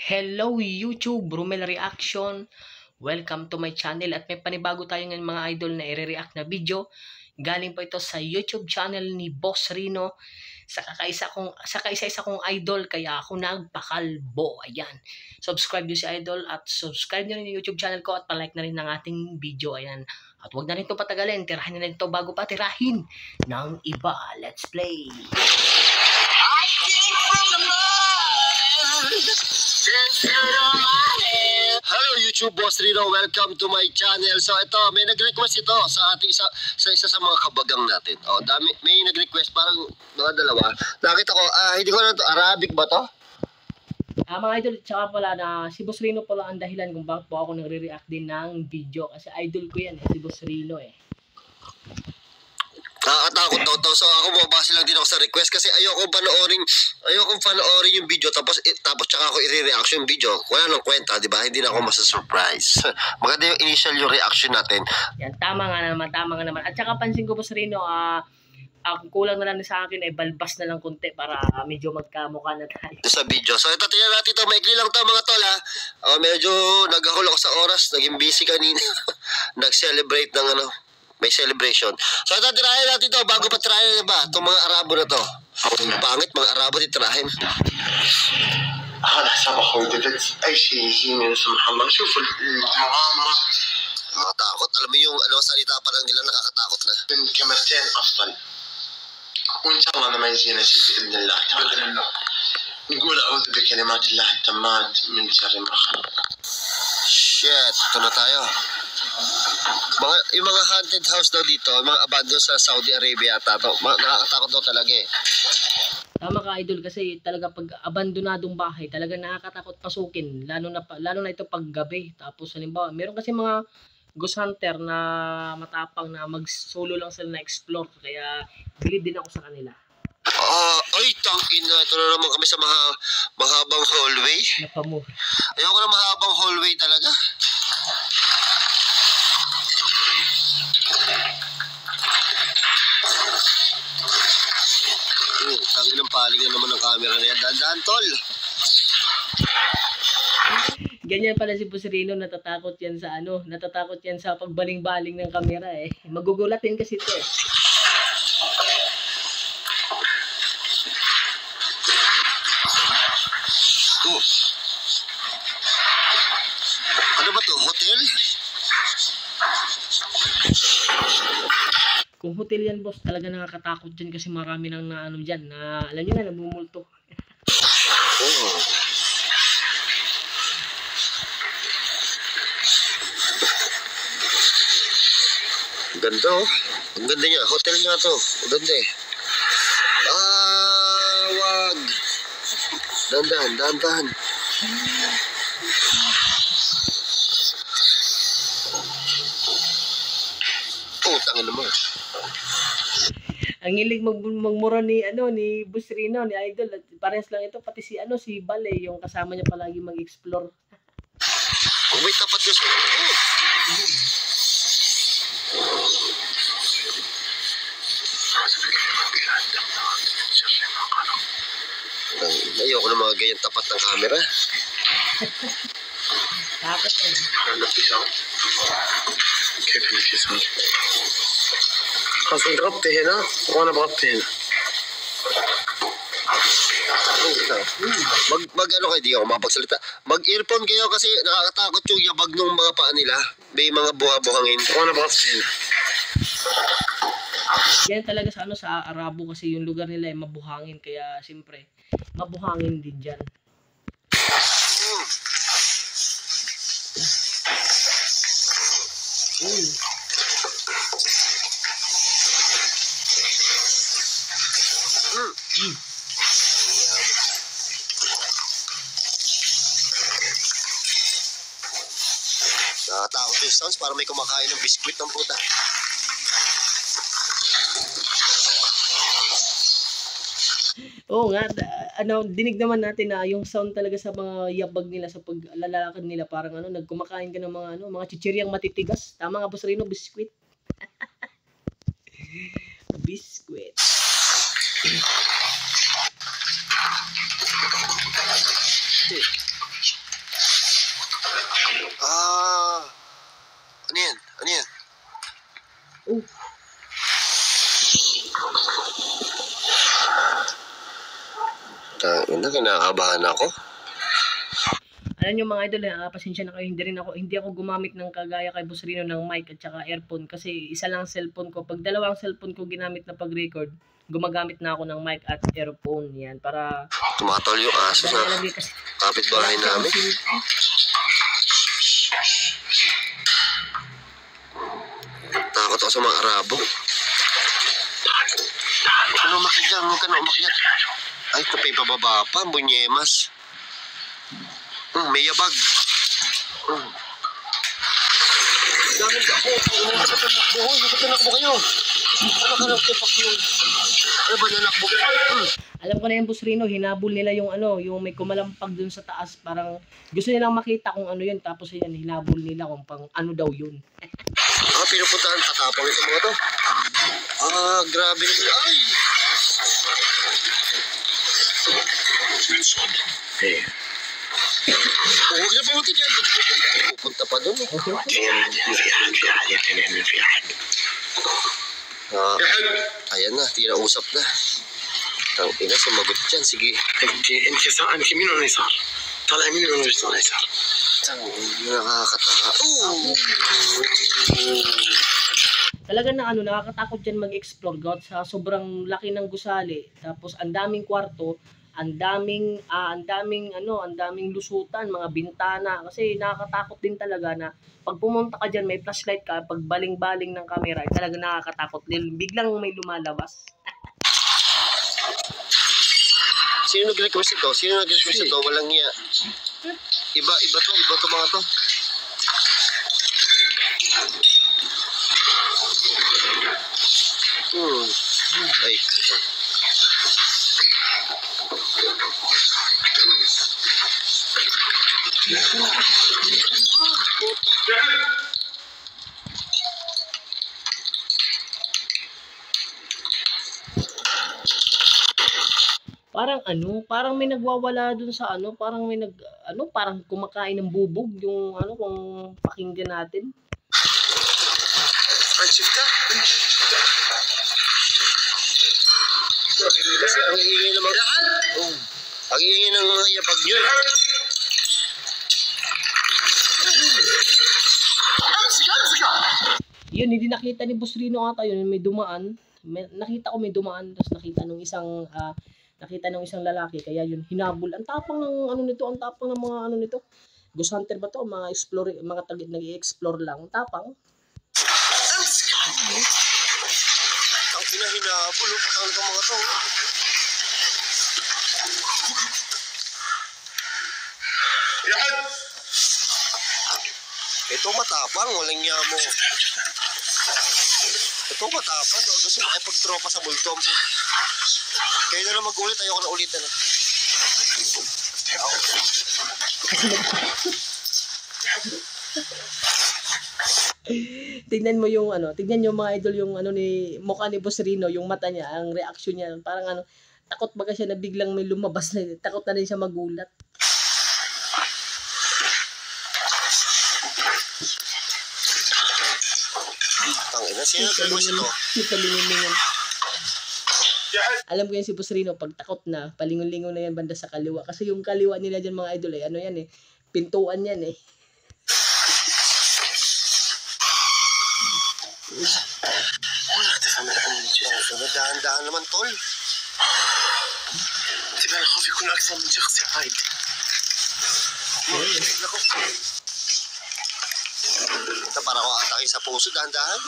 Hello YouTube, Romel Reaction. Welcome to my channel at may panibago tayo ng mga idol na i-react na video. Galing po ito sa YouTube channel ni Boss Rino. Sa kaisa-isa kong idol kaya ako nagpakalbo. Ayan. Subscribe nyo si idol at subscribe nyo rin yung YouTube channel ko at palike na rin ng ating video. Ayan. At huwag na rin ito patagalin. Tirahin na rin ito bago pa tirahin ng iba. Let's play. Hello YouTube, Boss Rino. Welcome to my channel. So ito, may nag-request ito sa ating isa sa mga kabagang natin. Oh, may nag-request parang mga dalawa. Nakita ko, hindi ko na to Arabic ba to? Mga idol, tsaka pala na si Boss Rino pala ang dahilan kung bakit po ako nagre-react din ng video. Kasi idol ko yan si Boss Rino Nakakatakot daw to. So ako mabase lang din ako sa request kasi ayokong panoorin yung video tapos tsaka ako i-reaction yung video. Wala nang kwenta, di ba? Hindi na ako masa-surprise. Maganda yung initial yung reaction natin. Yan, tama nga naman. At saka pansin ko, Boss Rino, ang kulang na lang sa akin ay balbas na lang konti para medyo magkamukha na tayo. Sa video. So ito, tingnan natin ito. Maikli lang ito mga tol ha. Medyo nagahol ako sa oras. Naging busy kanina. Nag-celebrate ng may celebration. So ito, tirahin natin ito bago pa tirahin na ba? Itong mga Arabo na to. Pangit, mga Arabo titirahin. هذا حساب اخوي ديفيد اي شيء يجيني سمح الله شوف المغامره Nakatakot. Alam mo yung salita pa lang nila nakakatakot na. من كاميرتين افضل وان شاء الله لما يجينا شيء باذن الله تعالى نقول اعوذ بكلمات الله التامات من شر ما خلق. Shit, ito na tayo. Yung mga haunted house daw dito, mga abandoned sa Saudi Arabia ata to. Nakakatakot daw talaga eh. Tama ka idol kasi talaga pag abandonadong bahay talaga nakakatakot pasukin lalo na ito pag gabi. Tapos halimbawa meron kasi mga ghost hunter na matapang na mag-solo lang sila na explore kaya bilib din ako sa kanila. Ay, tangina. Ito na naman kami sa mahabang hallway. Napamura. Ayoko na mahabang hallway talaga. Tangin ng palingan naman ng camera na yan. Dahan-dahan, tol. Ganyan pala si Boss Rino, natatakot yan sa pagbaling-baling ng kamera eh. Magugulat din kasi ito eh. Ano ba to? Hotel? Kung hotel yan, boss, talaga nakakatakot dyan kasi marami nang dyan na alam nyo na, nabumulto. Oo. Ganda oh. Ang ganda niya. Hotel nga to. Ang ganda eh. Wag. Dahan-dahan. Tangin naman. Ang hilig magmura ni Boss Rino, ni Idol. At parehas lang ito, pati si Bale, yung kasama niya palagi mag-explore. Kung may tapat na ayoko na mga ganyan tapat ng camera. Takot eh. كيف الانفصال؟ خلاص انت غطي هنا وانا بغطي هنا. Mag-ano kayo, di ako mapagsalita. Mag-earphone kayo kasi nakakatakot yung yabag ng mga paa nila. May mga buha-buhangin. وانا بغطي هنا. Yan talaga sa Arabo kasi yung lugar nila ay mabuhangin. Kaya siyempre, mabuhangin din dyan. Nakatakot yung sounds para may kumakain ng biskwit ng puta. Oo nga, dinig naman natin na yung sound talaga sa mga yabag nila sa paglalakad nila parang nagkumakain ka ng mga chichiryang matitigas. Tama nga, Boss Rino, biskwit. Biskwit. kinakabahan ako. Alam nyo mga idol, pasensya na kayo, hindi ako gumamit ng kagaya kay Boss Rino ng mic at saka earphone kasi isa lang cellphone ko. Pag dalawang cellphone ko ginamit na pag-record, gumagamit na ako ng mic at earphone. Yan, para Tumatol yung aso sa kapitbahay namin. Takot ako sa mga Arabo. Ano umakyat dyan? Huwag ka na umakyat. Ay, ito pa ibababa pa. Bunyemas. May yabag. Dami ako. Huwag ka nakbo kayo. Ano ka nagtipak yun? Ano ba nanakbo? Alam ko na yung Boss Rino, hinabol nila yung yung may kumalampag dun sa taas. Parang gusto nilang makita kung ano yun. Tapos yan, hinabol nila kung pang ano daw yun. Pinupuntahan, tatapang ito mga to. Grabe naman. Ay! Hey. Huwag na pumunta dyan. Pupunta pa dun eh. Ayan na, tinausap na. Ang ina, sumagot dyan. Sige. انت يمين ولا يسار؟ طالع يمين ولا طالع يسار؟ Nakakataka. Talaga na nakakatakot dyan mag-explore God sa sobrang laki ng gusali. Tapos ang daming kwarto, ang daming lusutan, mga bintana. Kasi nakakatakot din talaga na pag pumunta ka dyan, may flashlight ka, pag baling-baling ng camera, talaga nakakatakot din. Biglang may lumalabas. Sino nag-request ito? Walang niya. Iba to mga to. Ay, ito. Parang may nagwawala dun sa parang may parang kumakain ng bubog yung kung pakinggan natin. Kasi ang ingay naman. Ang ingay ng mga yabag nyo. Yun, hindi nakita ni Boss Rino ata yun, may dumaan. Nakita ko may dumaan, tapos nakita nung isang lalaki, kaya yun, hinabol. Ang tapang ng ang tapang ng mga nito. Ghost hunter ba to? Mga explorer, mga tagit nag-i-explore lang. Ang tapang. Ang pinahinabol, patang ka mga to. Ito matapang, walang niya mo. Ito matapang, gusto makipagtropa sa multo. Kayo na lang mag-ulit, ayoko na ulitin. Tignan mo yung tignan nyo mga idol yung ni mukha ni Boss Rino, yung mata niya, ang reaction niya, parang takot baga siya na biglang may lumabas na, takot na rin siya magulat. Sino nag-request ito? Alam ko yan si Boss Rino, pag takot na, palingon-lingon na yan banda sa kaliwa. Kasi yung kaliwa nila dyan mga idol, pintuan yan eh. Dahan-dahan naman, tol. انتبه الخوف يكون أكثر من شخص عادي. Ito para ko atake sa puso, dahan-dahan.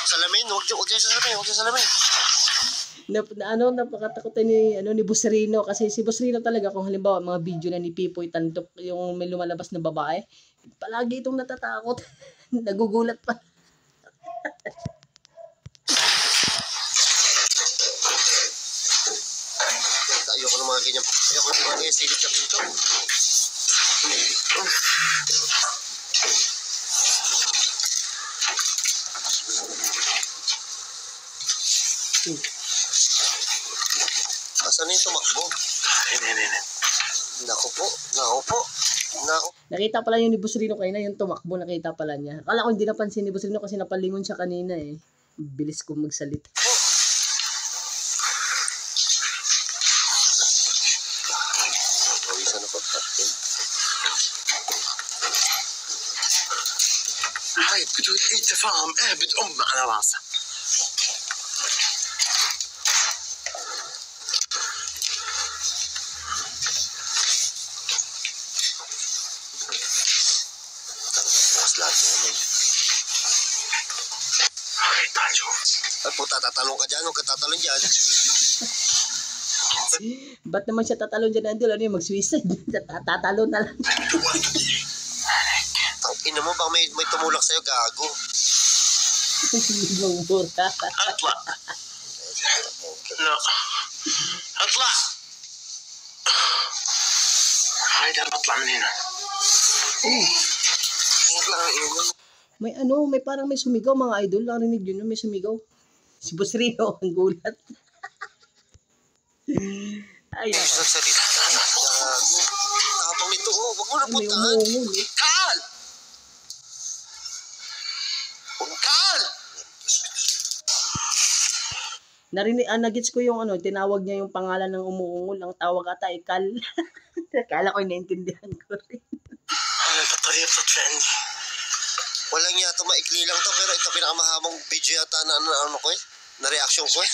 Salamin, huwag dyan sa salamin. Napakatakotin ni Boss Rino kasi si Boss Rino talaga, kung halimbawa mga video na ni Pipoy Tandok, yung may lumalabas na babae, palagi itong natatakot. Nagugulat pa. Ayoko ng mga ganyan. Ayoko ng mga silip na pinto. Asan yung tumakbo? Naku po. Nakita pala yung ni Boss Rino kanina, yung tumakbo, nakita pala niya. Akala ko hindi napansin ni Boss Rino kasi napalingon siya kanina eh. Bilis ko magsalita. Isa na kontakin. هاي بدون أي تفاهم اهبد أم على راسه. At puta, tatalong ka dyan, huwag ka tatalong dyan. Ba't naman siya tatalon dyan, Idol? Ano yung mag-suicide? Tatalon na lang. Ang ina mo, baka may tumulak sa'yo, gago. Ibang mura. اطلع. لا اطلع. هايدر بطلع من هنا. May parang may sumigaw mga idol. Narinig yun, may sumigaw. Si Boss Rino, ang gulat. Ay, Nagsasalita ka. Gago. Tapang nito, oh. Huwag mo na may puntahan. umungol eh. تعال. تعال. Nagits ko yung tinawag niya yung pangalan ng umuungol. Ang tawag ata ay Kal. Kala ko naintindihan ko rin. هاي البطارية بتطفي عندي. Walang yata, maikli lang to, pero ito pinakamahabang video yata na ano ko eh. Na reaction ko eh.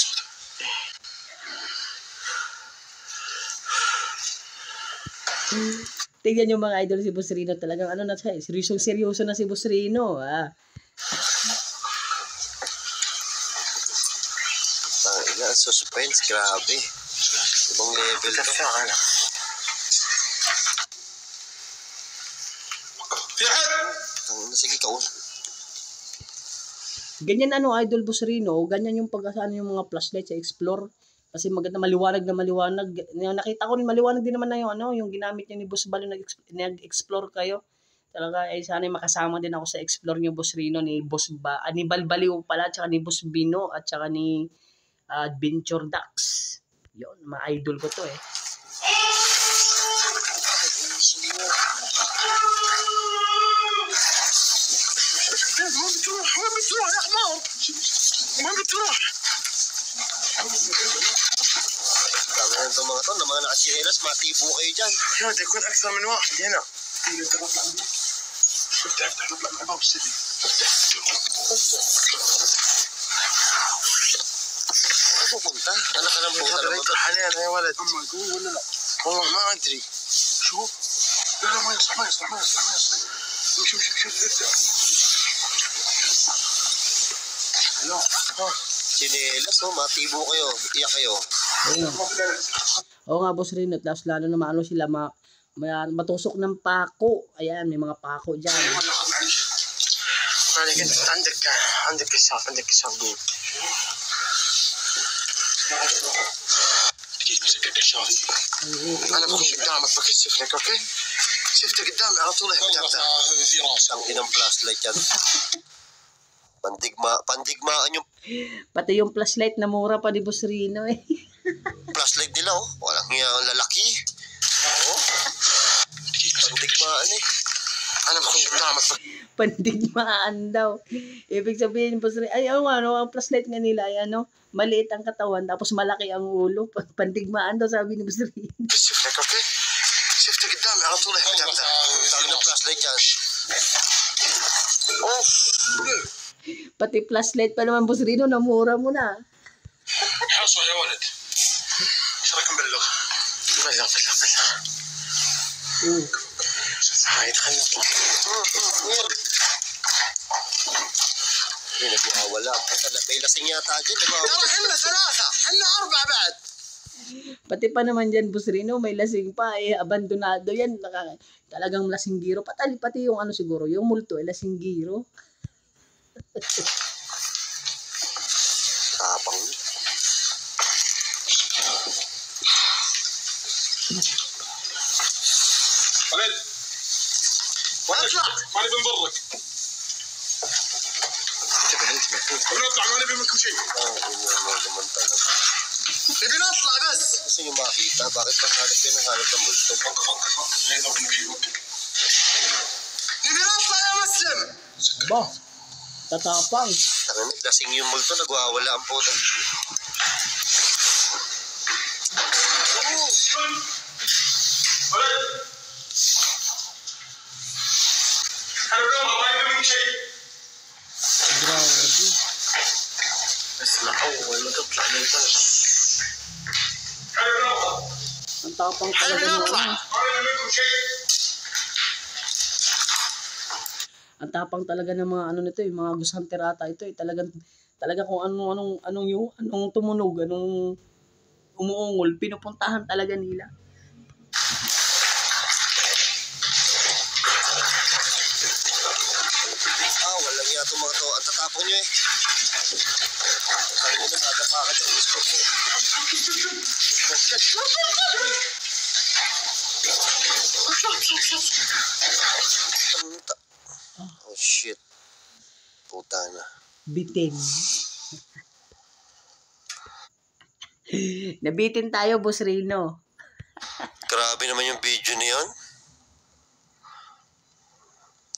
Tingnan yung mga idol si Boss Rino. Talagang na siya, seryoso na si Boss Rino. Ina, suspense, grabe. Ibang level to. أنا. في حد. Sige, Ganyan idol Boss Rino, ganyan yung pag-asano yung mga flashlight sa Explore. Kasi maganda maliwanag. Nakita ko rin maliwanag din naman na yung ginamit niya ni Boss Balo nag-explore kayo. Talaga sana makasama din ako sa Explore niyo Boss Rino ni Balbaliw pala, tsaka ni Boss Bino at tsaka ni Adventure Dax. Yun, mga idol ko to eh. ما بتروح وين بتروح يا حمار؟ ما بتروح. Tama yan itong mga to, na mga nakasirelas, matibo kayo dyan. يا ده يكون أكثر من واحد هنا. افتح نطلع مع باب السجن. Ano pupunta? Anak ka ng puta هذا naman to. يطرح علينا يا ولد. أما يقول ولا لا؟ والله ما أدري. شوف. لا لا ما يصلح ما يصلح ما يصلح ما يصلح. شوف شوف شوف افتح. لا. Sinelas, oh, matibo kayo. Iyak kayo. Ayun. Oo nga Boss Rino, tapos lalo na sila matusok ng pako. Ayan, may mga pako dyan. عليك انت عندك كشاف قول. دقيقة مسك الكشاف. انا بخش قدامك بكشف لك اوكي؟ شفته قدامي على طول في راسه. Ang inang flashlight yan. Pandigmaan yung Pati yung flashlight na mura pa ni Boss Rino eh. flashlight nila, oh. Walang yung lalaki. Oh. Pandigmaan eh. انا بخش قدامك. Pandigmaan daw. Ibig sabihin Boss Rino, ang flashlight nga nila ay maliit ang katawan tapos malaki ang ulo. Pandigmaan daw sabi ni Boss Rino. بكشف لك اوكي؟ شفته قدامي على طول Ang inang flashlight yan. اوف. Pati flashlight pa naman Boss Rino, namura mo na. حصل يا ولد. ايش رايك نبلغ؟ بلغ. هاي خلينا نطلع. Hindi, nagwawala. May lasing yata dyan. ترى حنا 3 حنا 4 بعد. Pati pa naman dyan Boss Rino, may lasing pa eh, abandonado yan. Talagang lasinggiro. Pati yung siguro, yung multo eh, lasinggiro. Tapang. ولد اطلع ما نبي نضرك. انتبه بنطلع ما نبي منكم شيء. نبي نطلع بس. Gusto nyo makita? Bakit naghanap ng multo? نبي نطلع يا مسلم. Ba, tatapang. Tangin, lasing yung multo, nagwawala ang puta. ولد tapang talaga ng ano. Ang tapang talaga ng mga ano nito, yung mga Ghost Hunter ata ito, talaga kung anong tumunog, anong umuungol, pinupuntahan talaga nila. Walang yan itong mga to. Ang tatapon nyo eh. Sabi mo na, madapa ka dyan. Oh shit. Puta na. Bitin. Nabitin tayo, Boss Rino. Grabe naman yung video na yun.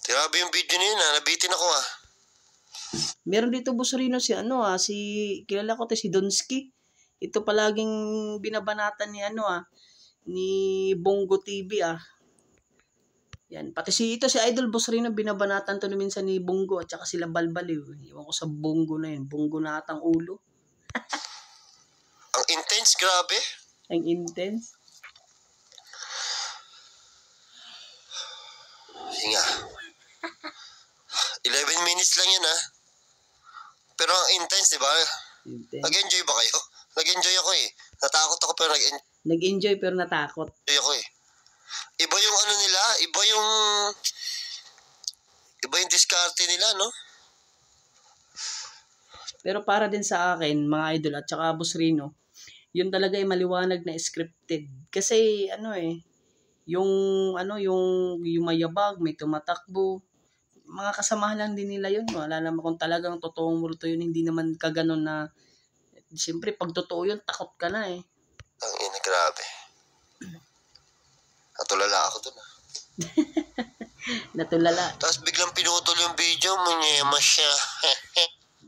Grabe yung video na yun ha. Nabitin ako ah. Meron dito, Boss Rino, kilala ko si Donsky. Ito palaging binabanatan ni Bongo TV ah. Yan, pati si Idol Boss Rino, binabanatan to minsan ni Bongo at saka sila Balbaliw. Iwan ko sa Bongo na yun. Bongo na atang ulo. Ang intense, grabe. Ang intense. Hinga. 11 minutes lang yun ha. Pero ang intense, di ba? Intense. Nag-enjoy ba kayo? Nag-enjoy ako eh. Natakot ako pero nag-enjoy pero natakot. Ako eh. Iba yung ano nila, iba yung diskarte nila, no? Pero para din sa akin, mga idol at saka Boss Rino, yun talaga ay maliwanag na scripted. Kasi yung mayabag, may tumatakbo, mga kasamahan lang din nila yun. Wala naman kung talagang totoong multo yun, hindi naman kaganon na, siyempre pag totoo yun, takot ka na eh. Ang ina, grabe. Natulala ako dun ah. Natulala. Tapos biglang pinutol yung video, munyema siya.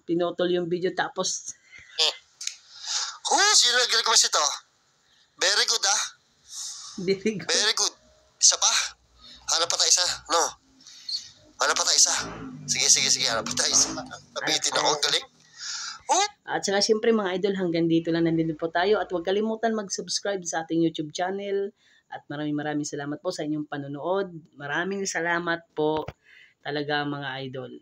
Pinutol yung video tapos... Sino nag-request ito? Very good ah. Very good. Isa pa? Hanap pa tayo isa? No. Hanap pa tayo isa? Sige. Hanap pa tayo isa. Nabitin ako. Ang galing. At saka siyempre mga idol, hanggang dito lang nandito po tayo. At huwag kalimutan mag-subscribe sa ating YouTube channel. At maraming salamat po sa inyong panonood. Maraming salamat po talaga mga idol.